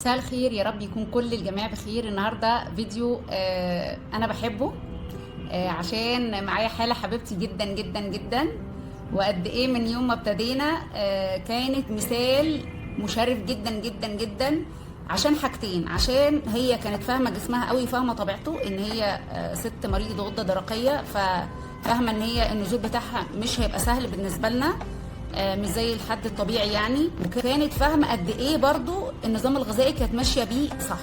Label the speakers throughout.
Speaker 1: مساء الخير، يا رب يكون كل الجميع بخير. النهارده فيديو انا بحبه عشان معايا حاله حبيبتي جدا جدا جدا، وقد ايه من يوم ما ابتدينا كانت مثال مشرف جدا جدا جدا. عشان حاجتين: عشان هي كانت فاهمه جسمها قوي، فاهمه طبيعته ان هي ست مريضه غده درقيه، ففاهمه ان هي النزول بتاعها مش هيبقى سهل بالنسبه لنا، مش زي الحد الطبيعي يعني. وكانت فاهمه قد ايه برضو النظام الغذائي كانت ماشيه بيه صح.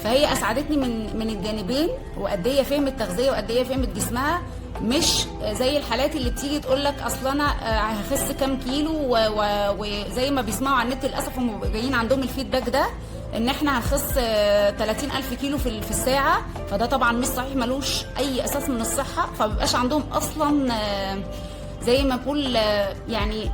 Speaker 1: فهي اسعدتني من الجانبين، وقد ايه فهمت تغذيه وقد ايه فهمت جسمها. مش زي الحالات اللي بتيجي تقول لك اصل انا هخس كام كيلو، وزي ما بيسمعوا على النت للاسف هم جايين عندهم الفيدباك ده ان احنا هنخس 30,000 كيلو في الساعه. فده طبعا مش صحيح، ملوش اي اساس من الصحه. فمبيبقاش عندهم اصلا زي ما بقول يعني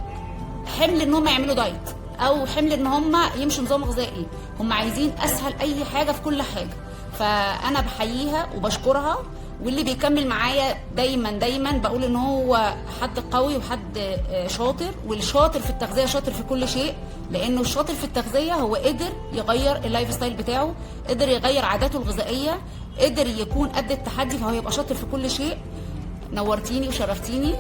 Speaker 1: حمل ان هم يعملوا دايت، او حمل ان هم يمشوا نظام غذائي. هم عايزين اسهل اي حاجه في كل حاجه. فانا بحييها وبشكرها، واللي بيكمل معايا دايما دايما بقول ان هو حد قوي وحد شاطر. والشاطر في التغذيه شاطر في كل شيء، لانه الشاطر في التغذيه هو قدر يغير اللايف ستايل بتاعه، قدر يغير عاداته الغذائيه، قدر يكون قد التحدي، فهو يبقى شاطر في كل شيء. نورتيني وشرفتيني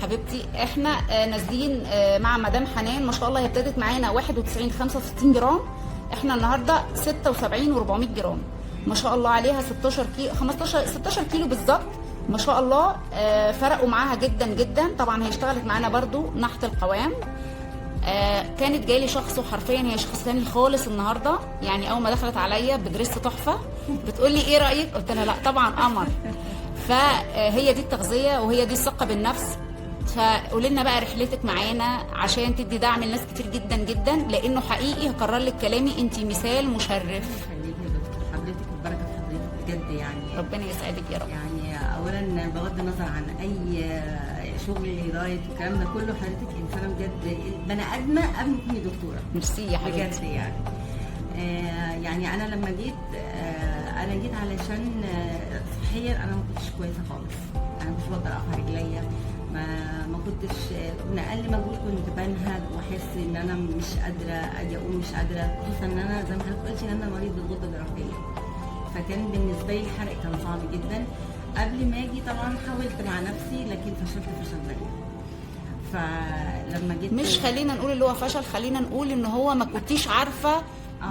Speaker 1: حبيبتي. احنا نازلين مع مدام حنان، ما شاء الله هي ابتدت معانا 91 65 جرام، احنا النهارده 76 و400 جرام، ما شاء الله عليها. 16 كيلو 16 كيلو بالظبط، ما شاء الله. فرقوا معاها جدا جدا. طبعا هي اشتغلت معانا برضو نحت القوام. كانت جايلي شخص وحرفيا هي شخص ثاني خالص النهارده. يعني اول ما دخلت عليا بدرس تحفه، بتقول لي ايه رايك؟ قلت لها لا طبعا قمر. فهي دي التغذيه وهي دي الثقه بالنفس. فقولي لنا بقى رحلتك معانا عشان تدي دعم لناس كتير جدا جدا، لانه حقيقي هكرر لك كلامي، انت مثال مشرف.
Speaker 2: خليكي يا دكتور، حضرتك البركه في حضرتك بجد يعني.
Speaker 1: ربنا يسعدك يا رب.
Speaker 2: يعني اولا بغض النظر عن اي شغل دايت والكلام ده كله، حضرتك انسانه بجد بني ادمه قبل ما تكوني دكتوره.
Speaker 1: ميرسي يا حبيبتي.
Speaker 2: بجد يعني. يعني انا لما جيت انا جيت علشان صحيا انا ما كنتش كويسه خالص. انا مش بقدر اقف على رجليا، ما كنتش من اقل مجهود كنت بنهج واحس ان انا مش قادره اجي اقوم، مش قادره، خصوصا ان انا زي ما حضرتك قلتي ان انا مريض بالغده الدرقيه. فكان بالنسبه لي الحرق كان صعب جدا. قبل ما اجي طبعا حاولت مع نفسي لكن فشلت فشل ذريع. فلما جيت
Speaker 1: مش خلينا نقول اللي هو فشل، خلينا نقول ان هو ما كنتيش عارفه.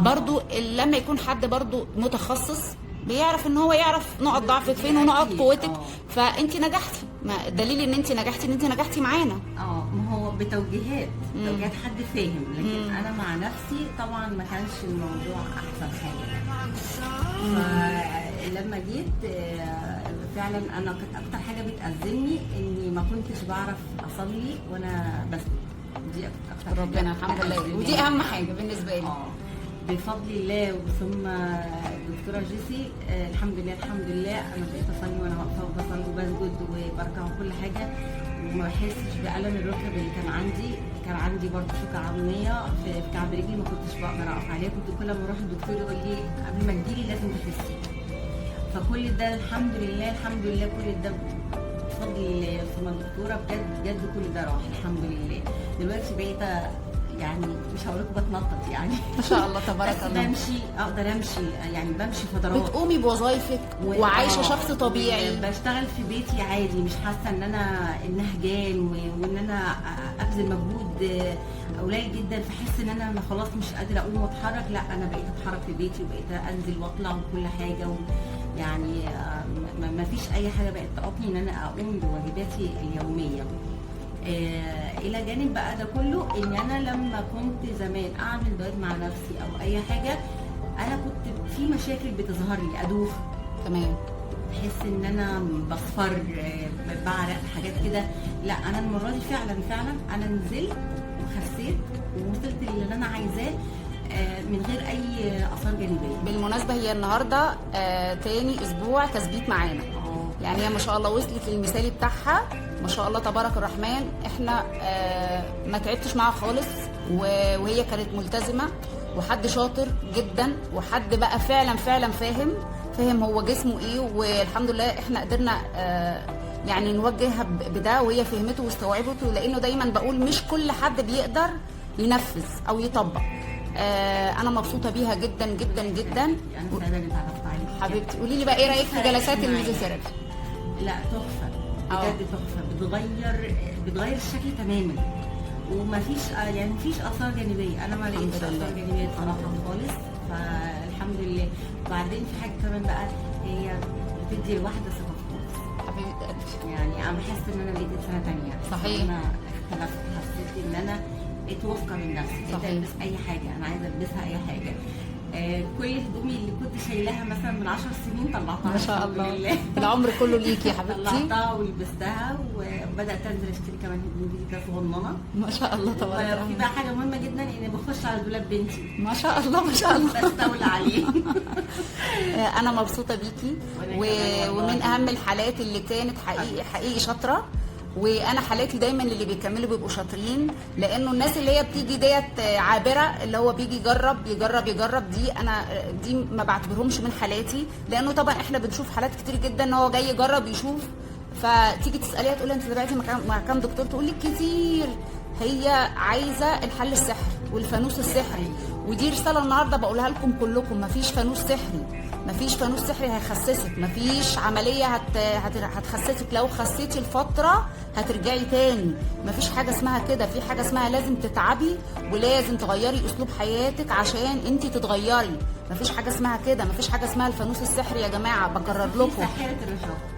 Speaker 1: برضو لما يكون حد برضو متخصص بيعرف ان هو يعرف نقط ضعفك فين ونقط قوتك. فانت نجحتي، ما دليل ان انت نجحتي ان انت نجحتي معانا.
Speaker 2: ما هو بتوجيهات حد فاهم، لكن انا مع نفسي طبعا ما كانش الموضوع احسن حاجه. فلما جيت فعلا انا كانت اكتر حاجه بتأزمني اني ما كنتش بعرف اصلي وانا بسجد. دي اكتر
Speaker 1: ربنا الحمد لله، ودي اهم حاجه بالنسبه لي.
Speaker 2: بفضل الله ثم الدكتوره جيسي الحمد لله الحمد لله انا بقيت اصلي وانا واقفه وبصلي وبسجد وبركع وكل حاجه، وما بحسش بالم الركب اللي كان عندي برضه شوكه عظميه في كعب رجلي، ما كنتش بقدر اقف عليها. كنت كل ما اروح الدكتور يقول لي قبل ما تجيلي لازم تخسي. فكل ده الحمد لله الحمد لله كل ده بفضل الله ثم الدكتوره بجد بجد كل ده راح الحمد لله. دلوقتي بقيت يعني مش هقول لكم بتنطط يعني
Speaker 1: ما شاء الله تبارك الله.
Speaker 2: بمشي، اقدر امشي يعني، بمشي فترات،
Speaker 1: بتقومي بوظايفك وعايشه شخص طبيعي.
Speaker 2: بشتغل في بيتي عادي، مش حاسه ان انا نهجان وان انا ابذل مجهود قليل جدا فحس ان انا خلاص مش قادره اقوم واتحرك. لا انا بقيت اتحرك في بيتي وبقيت انزل واطلع وكل حاجه يعني ما فيش اي حاجه بقت تعوقني ان انا اقوم بواجباتي اليوميه. الى جانب بقى ده كله ان انا لما كنت زمان اعمل دايت مع نفسي او اي حاجه، انا كنت في مشاكل بتظهر لي، ادوخ،
Speaker 1: تمام،
Speaker 2: بحس ان انا بصفر، بعرق، حاجات كده. لا انا المره دي فعلا انا نزلت وخسيت ووصلت للي انا عايزاه من غير اي اثار جانبيه.
Speaker 1: بالمناسبه هي النهارده تاني اسبوع تثبيت معانا. يعني هي ما شاء الله وصلت للمثالي بتاعها ما شاء الله تبارك الرحمن. احنا ما تعبتش معاها خالص، وهي كانت ملتزمه وحد شاطر جدا، وحد بقى فعلا فاهم هو جسمه ايه. والحمد لله احنا قدرنا يعني نوجهها بده، وهي فهمته واستوعبته. لانه دايما بقول مش كل حد بيقدر ينفذ او يطبق. انا مبسوطه بيها جدا جدا جدا.
Speaker 2: انا سعيده اني اتعرفت عليك
Speaker 1: حبيبتي قولي لي بقى ايه رايك في جلسات الميزوثيرابي؟
Speaker 2: لا تحفه بجد، تحفه، بتغير الشكل تماما، ومفيش يعني مفيش اثار جانبيه. انا ما لقيتش اثار جانبيه بصراحه خالص، فالحمد لله. وبعدين في حاجه كمان بقى، هي بتدي الواحده ثقه في نفسها.
Speaker 1: حبيبتي
Speaker 2: يعني انا بحس ان انا بقيت انسانه ثانيه.
Speaker 1: صحيح.
Speaker 2: انا اختلفت، حسيت ان انا بقيت واثقه من نفسي، بقيت البس اي حاجه انا عايزه البسها، اي حاجه. كل هدومي اللي كنت شايلاها مثلا من 10 سنين طلعتها
Speaker 1: ما شاء الله. العمر كله ليكي يا حبيبتي.
Speaker 2: طلعتها ولبستها، وبدات انزل اشتري كمان هدوم جديده صغننه.
Speaker 1: ما شاء الله تبارك الله.
Speaker 2: وفي بقى حاجه مهمه جدا، اني بخش على دولاب بنتي.
Speaker 1: ما شاء الله ما شاء الله.
Speaker 2: بستولى عليه.
Speaker 1: انا مبسوطه بيكي، ومن اهم الحالات اللي كانت حقيقي شاطره. وانا حالاتي دايما اللي بيكملوا بيبقوا شاطرين، لانه الناس اللي هي بتيجي ديت عابره، اللي هو بيجي يجرب دي ما بعتبرهمش من حالاتي. لانه طبعا احنا بنشوف حالات كتير جدا ان هو جاي يجرب يشوف، فتيجي تساليها تقول لها انت تابعتي مع كام دكتور، تقول لك كتير. هي عايزه الحل السحري والفانوس السحري، ودي رساله النهارده بقولها لكم كلكم. مفيش فانوس سحري، مفيش فانوس سحري هيخسسك، مفيش عمليه هتخسسك. لو خسيتي الفتره هترجعي تاني. مفيش حاجه اسمها كده، في حاجه اسمها لازم تتعبي ولازم تغيري اسلوب حياتك عشان انت تتغيري. مفيش حاجه اسمها كده، مفيش حاجه اسمها الفانوس السحري يا جماعه، بكرر لكم.
Speaker 2: سحرة الرشاقه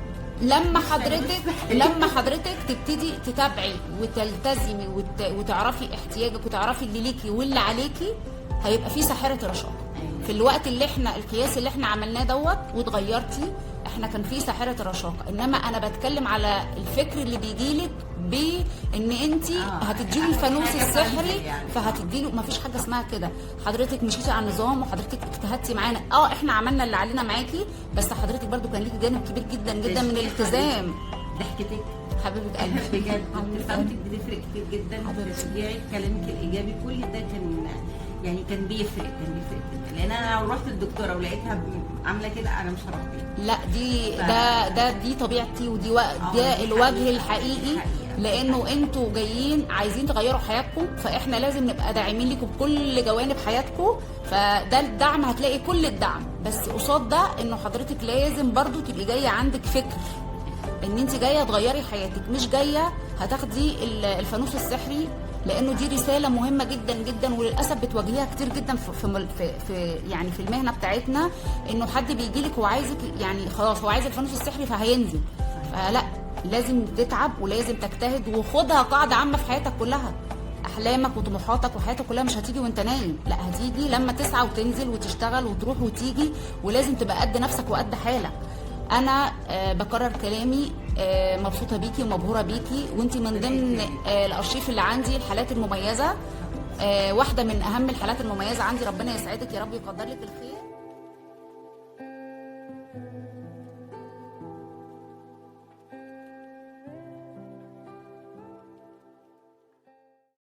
Speaker 1: لما حضرتك تبتدي تتابعي وتلتزمي وتعرفي احتياجك وتعرفي اللي ليكي واللي عليكي، هيبقى في ساحرة رشاقة. في الوقت اللي احنا القياس اللي احنا عملناه دوت واتغيرتي، احنا كان في ساحرة رشاقة. انما انا بتكلم على الفكر اللي بيجيلك بان انت هتديله الفانوس السحري، فهتديله. مفيش حاجه اسمها كده. حضرتك مشيتي على النظام وحضرتك اجتهدتي معانا، احنا عملنا اللي علينا معاكي، بس حضرتك برضو كان ليكي جانب كبير جدا جدا من الالتزام.
Speaker 2: ضحكتك
Speaker 1: حبيبه قلبي
Speaker 2: بجد، ابتسامتك بتفرق كتير جدا، تشجيعك، كلامك الايجابي، كل ده كان بيفرق جدا. لان انا لو رحت الدكتوره ولقيتها عامله كده انا مش هروح تاني.
Speaker 1: لا دي طبيعتي، ودي ده الوجه الحقيقي. لانه انتوا جايين عايزين تغيروا حياتكم، فاحنا لازم نبقى داعمين لكم بكل جوانب حياتكم. فده الدعم، هتلاقي كل الدعم، بس قصاد ده انه حضرتك لازم برضو تبقي جايه عندك فكر ان انت جايه تغيري حياتك، مش جايه هتاخدي الفانوس السحري. لانه دي رساله مهمه جدا جدا، وللاسف بتواجهيها كتير جدا في يعني في المهنه بتاعتنا، انه حد بيجي لك وعايزك، يعني خلاص هو عايز الفانوس السحري فهينزل. فلا، لازم تتعب ولازم تجتهد، وخدها قاعده عامه في حياتك كلها. احلامك وطموحاتك وحياتك كلها مش هتيجي وانت نايم، لا هتيجي لما تسعى وتنزل وتشتغل وتروح وتيجي، ولازم تبقى قد نفسك وقد حالك. انا بكرر كلامي، مبسوطه بيكي ومبهوره بيكي، وانتي من ضمن الارشيف اللي عندي الحالات المميزه، واحده من اهم الحالات المميزه عندي. ربنا يسعدك يا رب، يقدر لك الخير.